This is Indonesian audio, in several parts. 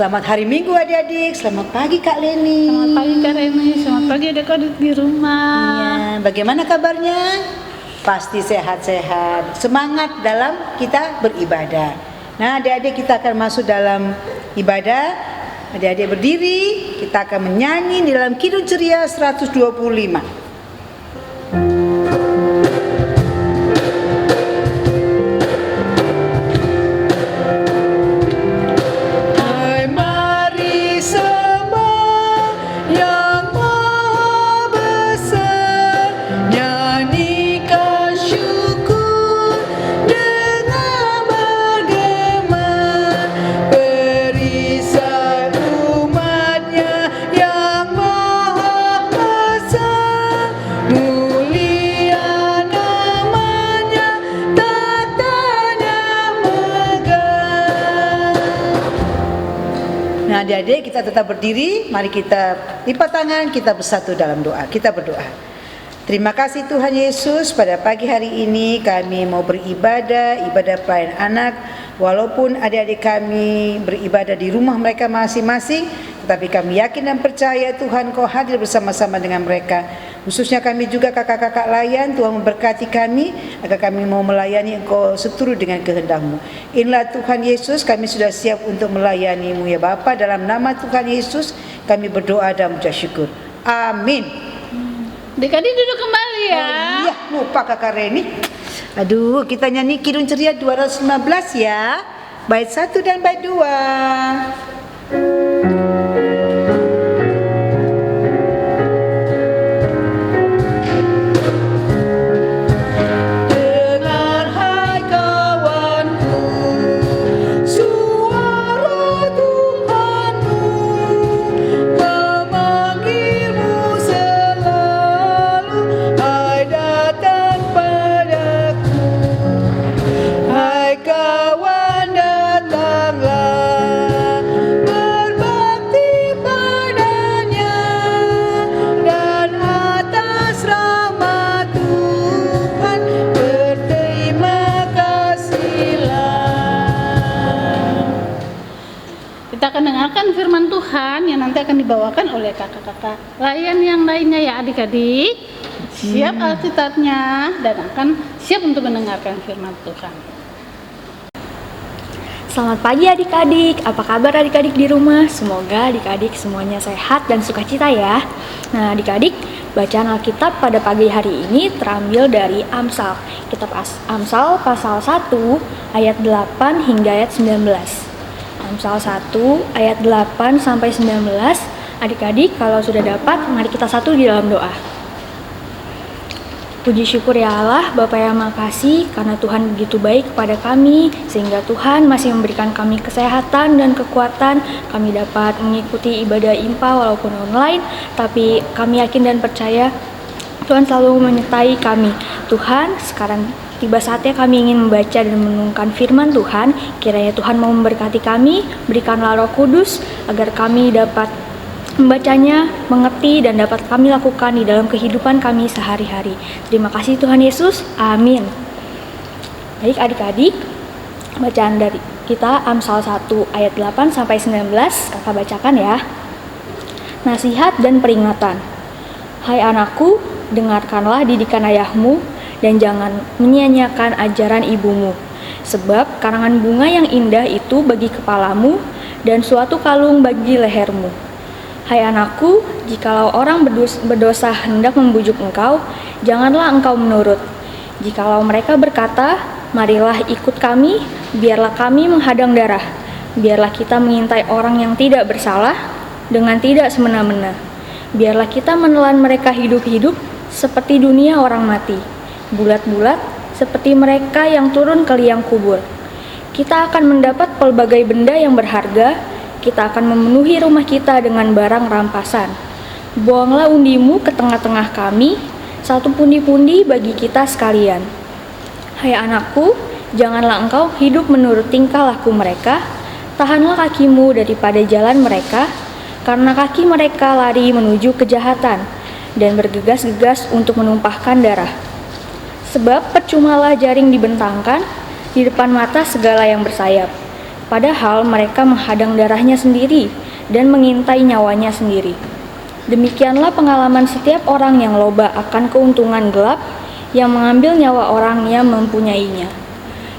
Selamat hari Minggu adik-adik. Selamat pagi Kak Leni. Selamat pagi Kak Reni. Selamat pagi adik-adik di rumah. Iya, bagaimana kabarnya? Pasti sehat-sehat. Semangat dalam kita beribadah. Nah, adik-adik kita akan masuk dalam ibadah. Adik-adik berdiri, kita akan menyanyi di dalam Kidung Ceria 125. Nah, adik-adik kita tetap berdiri, mari kita lipat tangan, kita bersatu dalam doa. Kita berdoa. Terima kasih Tuhan Yesus, pada pagi hari ini kami mau beribadah, ibadah pelayan anak. Walaupun adik-adik kami beribadah di rumah mereka masing-masing, tetapi kami yakin dan percaya Tuhan Kau hadir bersama-sama dengan mereka. Khususnya kami juga kakak-kakak layan, Tuhan memberkati kami agar kami mau melayani Engkau seturut dengan kehendak-Mu. Inilah Tuhan Yesus, kami sudah siap untuk melayani-Mu ya Bapa. Dalam nama Tuhan Yesus kami berdoa dan mengucap syukur. Amin. Adik-adik duduk kembali ya. Oh iya, lupa Kakak Reni. Aduh, kita nyanyi Kidung Ceria 215 ya. Bait 1 dan bait 2. Kita akan dengarkan firman Tuhan yang nanti akan dibawakan oleh kakak-kakak layan yang lainnya ya adik-adik. Siap Alkitabnya dan akan siap untuk mendengarkan firman Tuhan. Selamat pagi adik-adik, apa kabar adik-adik di rumah? Semoga adik-adik semuanya sehat dan sukacita ya. Nah adik-adik, bacaan Alkitab pada pagi hari ini terambil dari Amsal. Kitab Amsal pasal 1 ayat 8 hingga ayat 19. Amsal 1 ayat 8 sampai 19. Adik-adik kalau sudah dapat, mari kita satu di dalam doa. Puji syukur ya Allah, Bapa yang makasih karena Tuhan begitu baik kepada kami, sehingga Tuhan masih memberikan kami kesehatan dan kekuatan. Kami dapat mengikuti ibadah IMPA walaupun online, tapi kami yakin dan percaya Tuhan selalu menyertai kami. Tuhan, sekarang tiba saatnya kami ingin membaca dan menungkan firman Tuhan. Kiranya Tuhan mau memberkati kami, berikanlah Roh Kudus agar kami dapat membacanya, mengerti, dan dapat kami lakukan di dalam kehidupan kami sehari-hari. Terima kasih Tuhan Yesus, amin. Baik adik-adik, bacaan dari kita Amsal 1 ayat 8 sampai 19, kakak bacakan ya. Nasihat dan peringatan. Hai anakku, dengarkanlah didikan ayahmu, dan jangan menyia-nyiakan ajaran ibumu. Sebab karangan bunga yang indah itu bagi kepalamu, dan suatu kalung bagi lehermu. Hai anakku, jikalau orang berdosa hendak membujuk engkau, janganlah engkau menurut. Jikalau mereka berkata, marilah ikut kami, biarlah kami menghadang darah. Biarlah kita mengintai orang yang tidak bersalah, dengan tidak semena-mena. Biarlah kita menelan mereka hidup-hidup, seperti dunia orang mati. Bulat-bulat seperti mereka yang turun ke liang kubur. Kita akan mendapat pelbagai benda yang berharga. Kita akan memenuhi rumah kita dengan barang rampasan. Buanglah undimu ke tengah-tengah kami, satu pundi-pundi bagi kita sekalian. Hai anakku, janganlah engkau hidup menurut tingkah laku mereka. Tahanlah kakimu daripada jalan mereka, karena kaki mereka lari menuju kejahatan dan bergegas-gegas untuk menumpahkan darah. Sebab percumalah jaring dibentangkan di depan mata segala yang bersayap. padahal mereka menghadang darahnya sendiri dan mengintai nyawanya sendiri. Demikianlah pengalaman setiap orang yang loba akan keuntungan gelap, yang mengambil nyawa orang yang mempunyainya.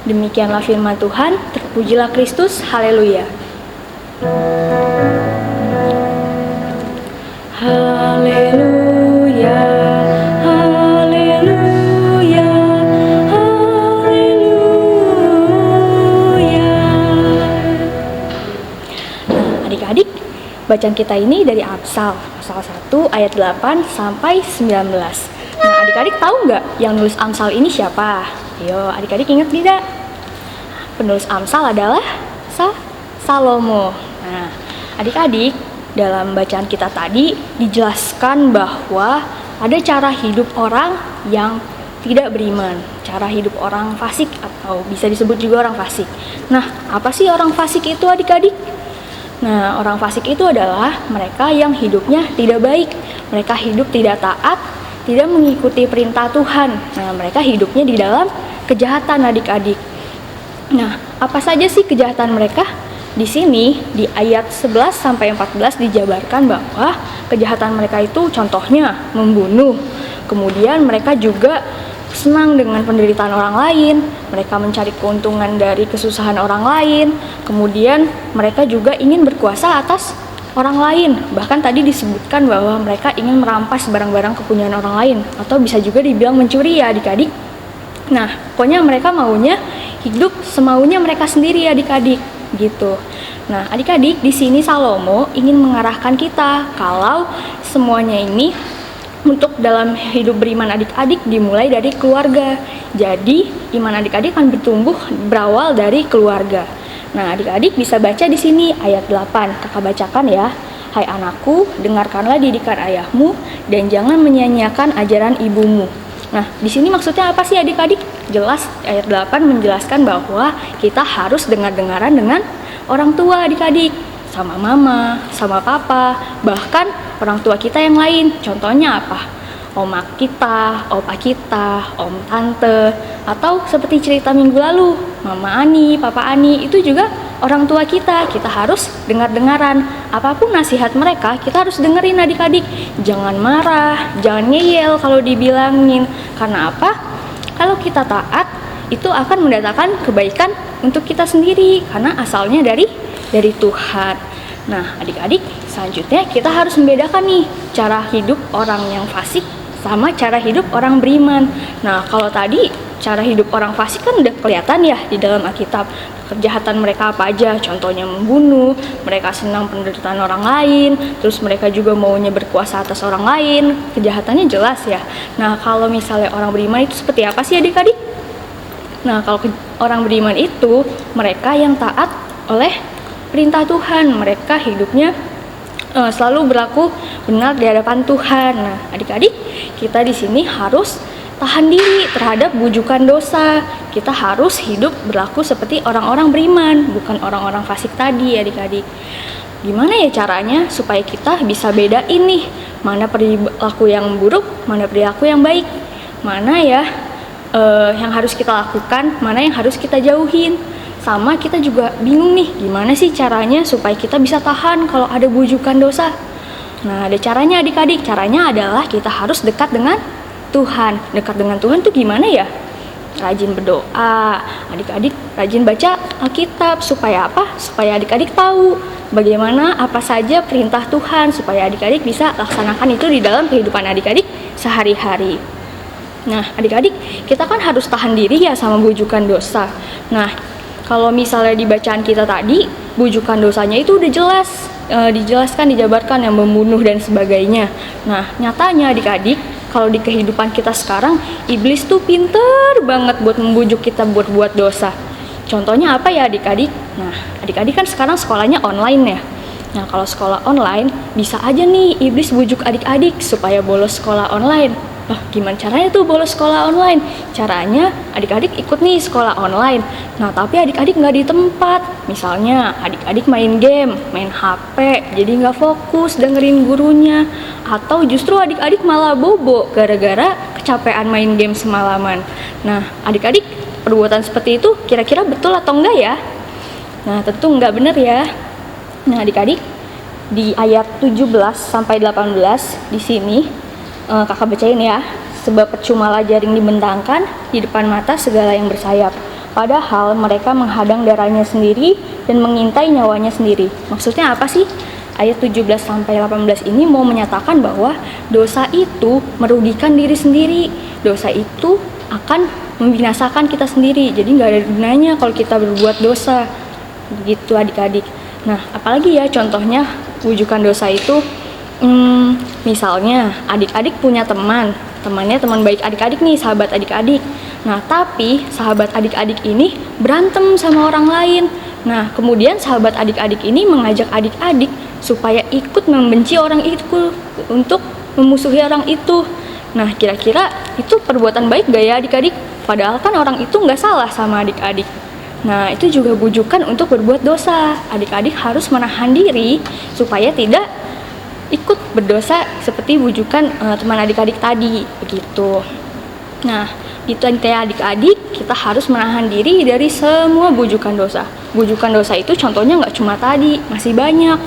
Demikianlah firman Tuhan, terpujilah Kristus, haleluya. Haleluya, haleluya, haleluya. Nah, adik-adik, bacaan kita ini dari Amsal, pasal 1 ayat 8 sampai 19. Nah, adik-adik tahu nggak yang nulis Amsal ini siapa? Ayo, adik-adik ingat tidak? Penulis Amsal adalah Salomo. Nah, adik-adik, dalam bacaan kita tadi dijelaskan bahwa ada cara hidup orang yang tidak beriman, cara hidup orang fasik atau bisa disebut juga orang fasik. Nah, apa sih orang fasik itu adik-adik? Nah, orang fasik itu adalah mereka yang hidupnya tidak baik, mereka hidup tidak taat, tidak mengikuti perintah Tuhan. Nah, mereka hidupnya di dalam kejahatan adik-adik. Nah, apa saja sih kejahatan mereka? Di sini di ayat 11 sampai 14 dijabarkan bahwa kejahatan mereka itu contohnya membunuh. Kemudian mereka juga senang dengan penderitaan orang lain, mereka mencari keuntungan dari kesusahan orang lain. Kemudian mereka juga ingin berkuasa atas orang lain. Bahkan tadi disebutkan bahwa mereka ingin merampas barang-barang kepunyaan orang lain, atau bisa juga dibilang mencuri ya adik-adik. Nah, pokoknya mereka maunya hidup semaunya mereka sendiri adik-adik gitu. Nah, adik-adik, di sini Salomo ingin mengarahkan kita kalau semuanya ini untuk dalam hidup beriman adik-adik dimulai dari keluarga. Jadi, iman adik-adik akan bertumbuh berawal dari keluarga. Nah, adik-adik bisa baca di sini ayat 8. Kakak bacakan ya. Hai anakku, dengarkanlah didikan ayahmu dan jangan menyia-nyiakan ajaran ibumu. Nah, di sini maksudnya apa sih adik-adik? Jelas ayat 8 menjelaskan bahwa kita harus dengar-dengaran dengan orang tua adik-adik, sama mama, sama papa, bahkan orang tua kita yang lain. Contohnya apa? Oma kita, opa kita, om tante, atau seperti cerita minggu lalu, mama Ani, papa Ani, itu juga orang tua kita. Kita harus dengar-dengaran. Apapun nasihat mereka, kita harus dengerin adik-adik. Jangan marah, jangan ngeyel kalau dibilangin. Karena apa? Kalau kita taat, itu akan mendatangkan kebaikan untuk kita sendiri karena asalnya dari Tuhan. Nah, adik-adik, selanjutnya kita harus membedakan nih cara hidup orang yang fasik sama cara hidup orang beriman. Nah, kalau tadi cara hidup orang fasik kan udah kelihatan ya di dalam Alkitab. Kejahatan mereka apa aja? Contohnya membunuh, mereka senang penderitaan orang lain, terus mereka juga maunya berkuasa atas orang lain. Kejahatannya jelas ya. Nah, kalau misalnya orang beriman itu seperti apa sih adik-adik? Nah, kalau orang beriman itu mereka yang taat oleh perintah Tuhan. Mereka hidupnya selalu berlaku benar di hadapan Tuhan. Nah, adik-adik, kita di sini harus tahan diri terhadap bujukan dosa. Kita harus hidup berlaku seperti orang-orang beriman, bukan orang-orang fasik tadi adik-adik. Gimana ya caranya supaya kita bisa bedain nih mana perilaku yang buruk, mana perilaku yang baik, mana ya yang harus kita lakukan, mana yang harus kita jauhin. Sama kita juga bingung nih gimana sih caranya supaya kita bisa tahan kalau ada bujukan dosa. Nah, ada caranya adik-adik. Caranya adalah kita harus dekat dengan Tuhan. Dekat dengan Tuhan tuh gimana ya? Rajin berdoa, adik-adik rajin baca Alkitab. Supaya apa? Supaya adik-adik tahu bagaimana apa saja perintah Tuhan, supaya adik-adik bisa laksanakan itu di dalam kehidupan adik-adik sehari-hari. Nah, adik-adik, kita kan harus tahan diri ya sama bujukan dosa. Nah, kalau misalnya di bacaan kita tadi, bujukan dosanya itu udah jelas, dijelaskan, dijabarkan yang membunuh dan sebagainya. Nah, nyatanya adik-adik, kalau di kehidupan kita sekarang, iblis tuh pinter banget buat membujuk kita buat buat dosa. Contohnya apa ya adik-adik? Nah, adik-adik kan sekarang sekolahnya online ya. Nah, kalau sekolah online, bisa aja nih iblis bujuk adik-adik supaya bolos sekolah online. Loh, gimana caranya tuh bolos sekolah online? Caranya adik-adik ikut nih sekolah online. Nah, tapi adik-adik nggak di tempat. Misalnya adik-adik main game, main HP, jadi nggak fokus dengerin gurunya. Atau justru adik-adik malah bobo gara-gara kecapean main game semalaman. Nah, adik-adik, perbuatan seperti itu kira-kira betul atau enggak ya? Nah, tentu nggak benar ya. Nah, adik-adik, di ayat 17 sampai 18 di sini kakak bacain ya. Sebab percumalah jaring dibentangkan di depan mata segala yang bersayap. Padahal mereka menghadang darahnya sendiri dan mengintai nyawanya sendiri. Maksudnya apa sih? Ayat 17 sampai 18 ini mau menyatakan bahwa dosa itu merugikan diri sendiri. Dosa itu akan membinasakan kita sendiri. Jadi nggak ada gunanya kalau kita berbuat dosa. Begitu adik-adik. Nah, apalagi ya contohnya wujukan dosa itu? Misalnya adik-adik punya temannya teman baik adik-adik nih, sahabat adik-adik. Nah, tapi sahabat adik-adik ini berantem sama orang lain. Nah, kemudian sahabat adik-adik ini mengajak adik-adik supaya ikut membenci orang itu, untuk memusuhi orang itu. Nah, kira-kira itu perbuatan baik gak ya adik-adik? Padahal kan orang itu nggak salah sama adik-adik. Nah, itu juga bujukan untuk berbuat dosa. Adik-adik harus menahan diri supaya tidak ikut berdosa seperti bujukan teman adik-adik tadi, begitu. Nah, itu intinya adik-adik, kita harus menahan diri dari semua bujukan dosa. Bujukan dosa itu contohnya nggak cuma tadi, masih banyak.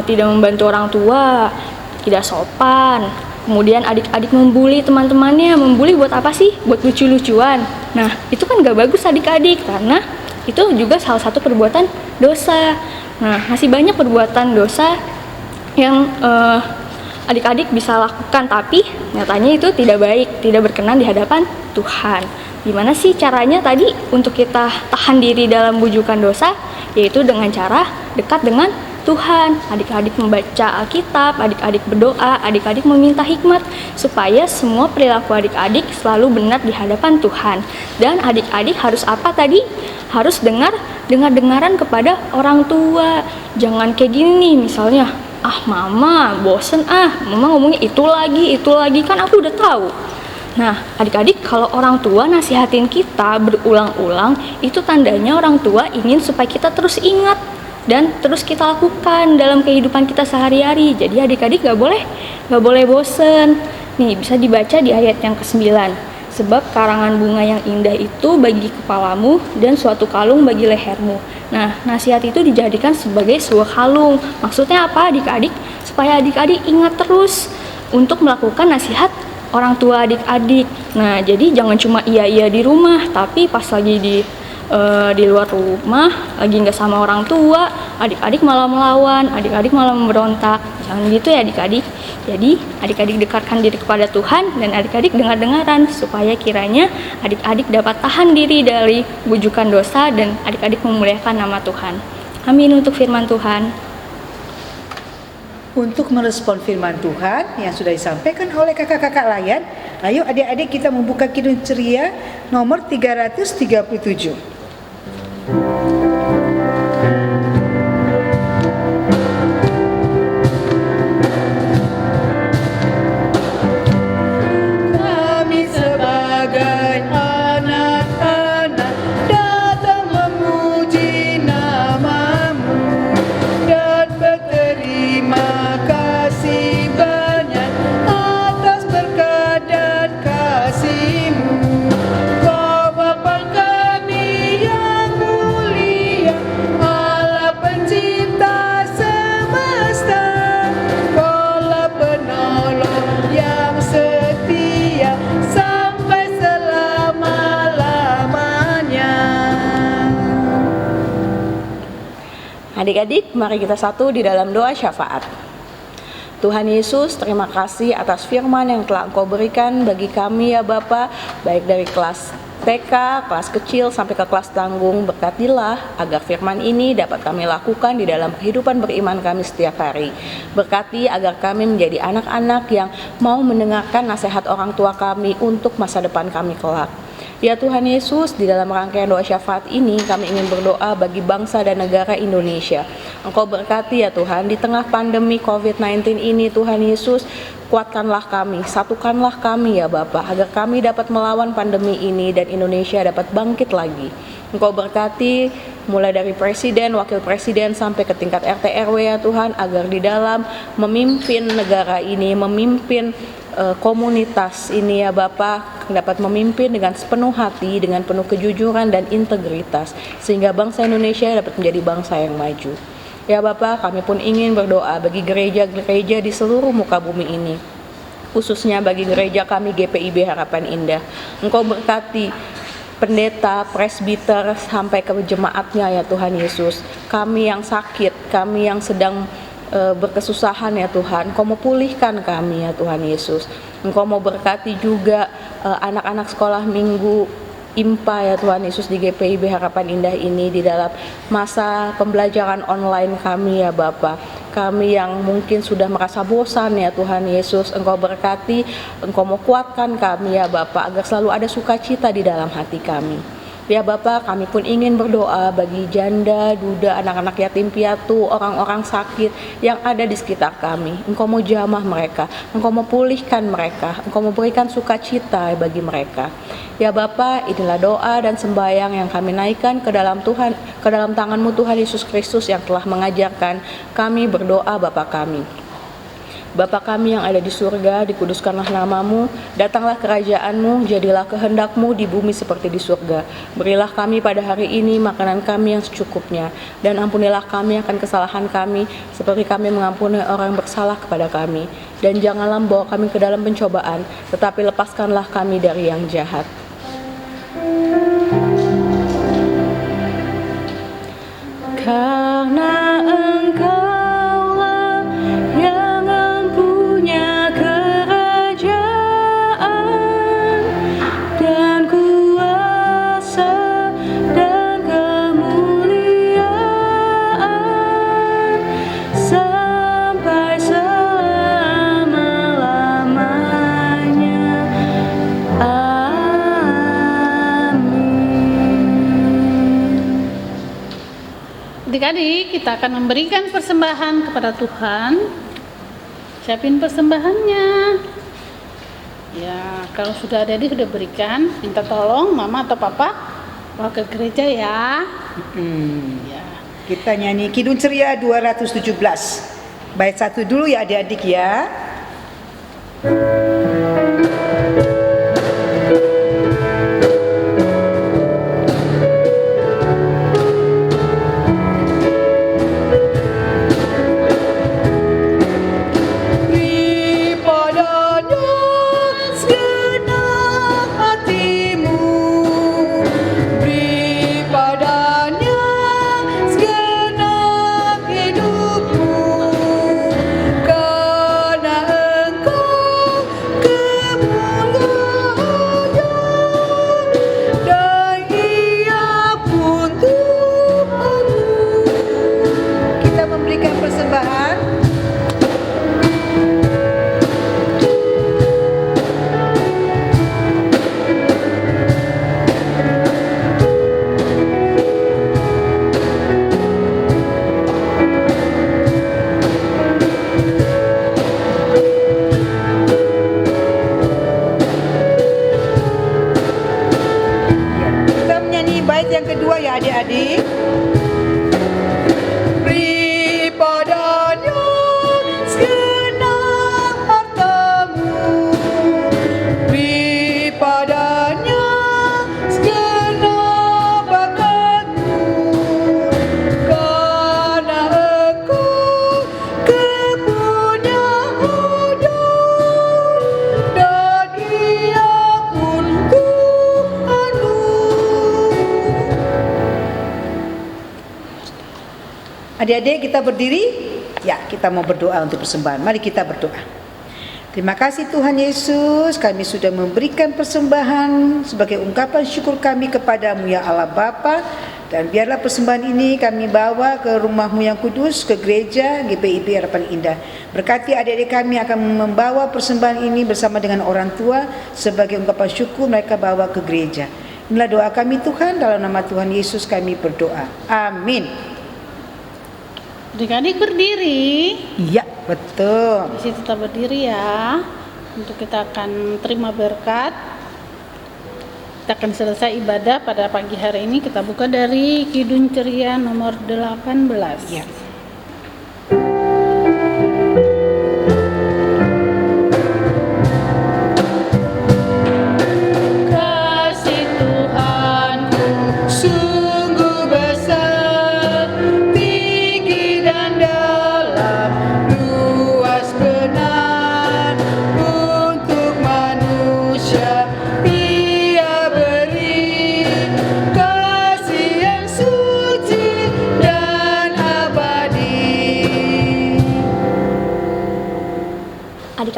Tidak membantu orang tua, tidak sopan, kemudian adik-adik membuli teman-temannya. Membuli buat apa sih? Buat lucu-lucuan. Nah, itu kan nggak bagus adik-adik, karena itu juga salah satu perbuatan dosa. Nah, masih banyak perbuatan dosa yang adik-adik bisa lakukan, tapi nyatanya itu tidak baik, tidak berkenan di hadapan Tuhan. Gimana sih caranya tadi untuk kita tahan diri dalam bujukan dosa? Yaitu dengan cara dekat dengan Tuhan. Adik-adik membaca Alkitab, adik-adik berdoa, adik-adik meminta hikmat supaya semua perilaku adik-adik selalu benar di hadapan Tuhan. Dan adik-adik harus apa tadi? Harus dengar-dengaran kepada orang tua. Jangan kayak gini nih, misalnya, mama bosen, mama ngomongnya itu lagi, kan aku udah tahu. Nah, adik-adik, kalau orang tua nasihatin kita berulang-ulang, itu tandanya orang tua ingin supaya kita terus ingat dan terus kita lakukan dalam kehidupan kita sehari-hari. Jadi adik-adik gak boleh bosen. Nih, bisa dibaca di ayat yang ke-9. Sebab karangan bunga yang indah itu bagi kepalamu dan suatu kalung bagi lehermu. Nah, nasihat itu dijadikan sebagai sebuah kalung. Maksudnya apa adik-adik? Supaya adik-adik ingat terus untuk melakukan nasihat orang tua adik-adik. Nah, jadi jangan cuma iya di rumah, tapi pas lagi di luar rumah, lagi nggak sama orang tua, adik-adik malah melawan, adik-adik malah memberontak. Jangan gitu ya adik-adik. Jadi adik-adik dekatkan diri kepada Tuhan dan adik-adik dengar-dengaran supaya kiranya adik-adik dapat tahan diri dari bujukan dosa dan adik-adik memuliakan nama Tuhan. Amin untuk firman Tuhan. Untuk merespon firman Tuhan yang sudah disampaikan oleh kakak-kakak layan, ayo adik-adik kita membuka Kidung Ceria nomor 337. Adik-adik, mari kita satu di dalam doa syafaat. Tuhan Yesus, terima kasih atas firman yang telah Engkau berikan bagi kami ya Bapa, baik dari kelas TK, kelas kecil sampai ke kelas tanggung. Berkatilah agar firman ini dapat kami lakukan di dalam kehidupan beriman kami setiap hari. Berkati agar kami menjadi anak-anak yang mau mendengarkan nasihat orang tua kami untuk masa depan kami kelak. Ya Tuhan Yesus, di dalam rangkaian doa syafaat ini kami ingin berdoa bagi bangsa dan negara Indonesia. Engkau berkati ya Tuhan, di tengah pandemi COVID-19 ini Tuhan Yesus, kuatkanlah kami, satukanlah kami ya Bapa, agar kami dapat melawan pandemi ini dan Indonesia dapat bangkit lagi. Engkau berkati mulai dari presiden, wakil presiden sampai ke tingkat RT RW ya Tuhan, agar di dalam memimpin negara ini, memimpin komunitas ini ya Bapa, anak-anak dapat memimpin dengan sepenuh hati, dengan penuh kejujuran dan integritas, sehingga bangsa Indonesia dapat menjadi bangsa yang maju. Ya Bapa, kami pun ingin berdoa bagi gereja-gereja di seluruh muka bumi ini, khususnya bagi gereja kami GPIB Harapan Indah. Engkau berkati pendeta, presbiter, sampai ke jemaatnya ya Tuhan Yesus. Kami yang sakit, kami yang sedang berkesusahan ya Tuhan, Engkau mau pulihkan kami ya Tuhan Yesus. Engkau mau berkati juga anak-anak sekolah minggu IMPA ya Tuhan Yesus di GPIB Harapan Indah ini, di dalam masa pembelajaran online kami ya Bapa. Kami yang mungkin sudah merasa bosan ya Tuhan Yesus, Engkau berkati, Engkau mau kuatkan kami ya Bapa, agar selalu ada sukacita di dalam hati kami. Ya Bapa, kami pun ingin berdoa bagi janda, duda, anak-anak yatim piatu, orang-orang sakit yang ada di sekitar kami. Engkau mau jamah mereka, Engkau mau pulihkan mereka, Engkau mau berikan sukacita bagi mereka. Ya Bapa, inilah doa dan sembahyang yang kami naikkan ke dalam Tuhan, ke dalam tangan-Mu Tuhan Yesus Kristus yang telah mengajarkan kami berdoa Bapa kami. Bapa kami yang ada di surga, dikuduskanlah nama-Mu, datanglah kerajaan-Mu, jadilah kehendak-Mu di bumi seperti di surga. Berilah kami pada hari ini makanan kami yang secukupnya, dan ampunilah kami akan kesalahan kami, seperti kami mengampuni orang yang bersalah kepada kami. Dan janganlah membawa kami ke dalam pencobaan, tetapi lepaskanlah kami dari yang jahat. Karena Engkaulah yang mempunyai kerajaan dan kuasa dan kemuliaan sampai selama-lamanya. Adik-adik, kita akan memberikan persembahan kepada Tuhan. Siapin persembahannya. Ya, kalau sudah adik sudah berikan, minta tolong mama atau papa bawa ke gereja ya. Ya. Kita nyanyi Kidung Ceria 217. Bait 1 dulu ya adik-adik ya. Yang kedua ya adik-adik. Beri padanya segenap hartamu, beri padanya segenap bakatmu, karena Engkau kepunyaan dan Ia pun Tuhanmu. Adik-adik kita berdiri, ya kita mau berdoa untuk persembahan. Mari kita berdoa. Terima kasih Tuhan Yesus, kami sudah memberikan persembahan sebagai ungkapan syukur kami kepadamu ya Allah Bapa. Dan biarlah persembahan ini kami bawa ke rumah-Mu yang kudus, ke gereja GPIB Harapan Indah. Berkati adik-adik kami akan membawa persembahan ini bersama dengan orang tua sebagai ungkapan syukur mereka bawa ke gereja. Inilah doa kami Tuhan, dalam nama Tuhan Yesus kami berdoa. Amin. Adik-adik berdiri. Iya, betul. Di situ kita berdiri ya. Untuk kita akan terima berkat. Kita akan selesai ibadah pada pagi hari ini. Kita buka dari Kidung Ceria nomor 18. Iya.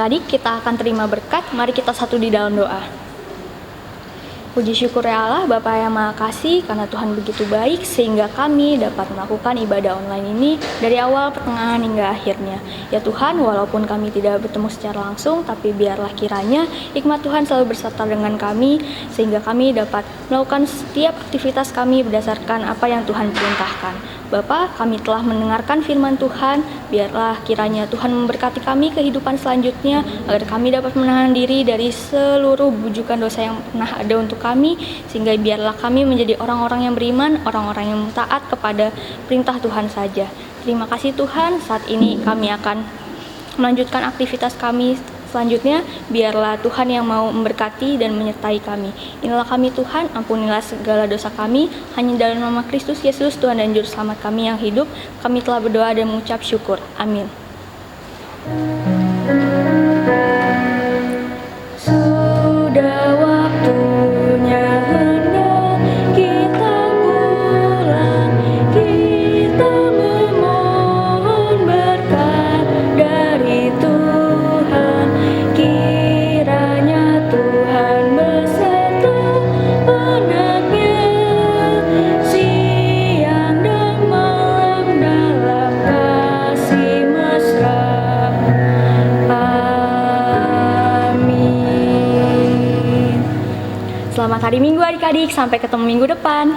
adik-adik, kita akan terima berkat. Mari kita satu di dalam doa. Puji syukur ya Allah, Bapa yang Maha Kasih, karena Tuhan begitu baik sehingga kami dapat melakukan ibadah online ini dari awal, pertengahan hingga akhirnya. Ya Tuhan, walaupun kami tidak bertemu secara langsung, tapi biarlah kiranya hikmat Tuhan selalu berserta dengan kami sehingga kami dapat melakukan setiap aktivitas kami berdasarkan apa yang Tuhan perintahkan. Bapa, kami telah mendengarkan firman Tuhan, biarlah kiranya Tuhan memberkati kami kehidupan selanjutnya, agar kami dapat menahan diri dari seluruh bujukan dosa yang pernah ada untuk kami, sehingga biarlah kami menjadi orang-orang yang beriman, orang-orang yang taat kepada perintah Tuhan saja. Terima kasih Tuhan, saat ini kami akan melanjutkan aktivitas kami selanjutnya, biarlah Tuhan yang mau memberkati dan menyertai kami. Inilah kami Tuhan, ampunilah segala dosa kami, hanya dalam nama Kristus Yesus, Tuhan dan Juru Selamat kami yang hidup, kami telah berdoa dan mengucap syukur. Amin. Sudah waktunya hendak kita pulang, kita memohon berkat dari Tuhan. Kiranya Tuhan beserta anaknya, siang dan malam dalam kasih mesra. Amin. Selamat hari Minggu adik-adik, sampai ketemu minggu depan.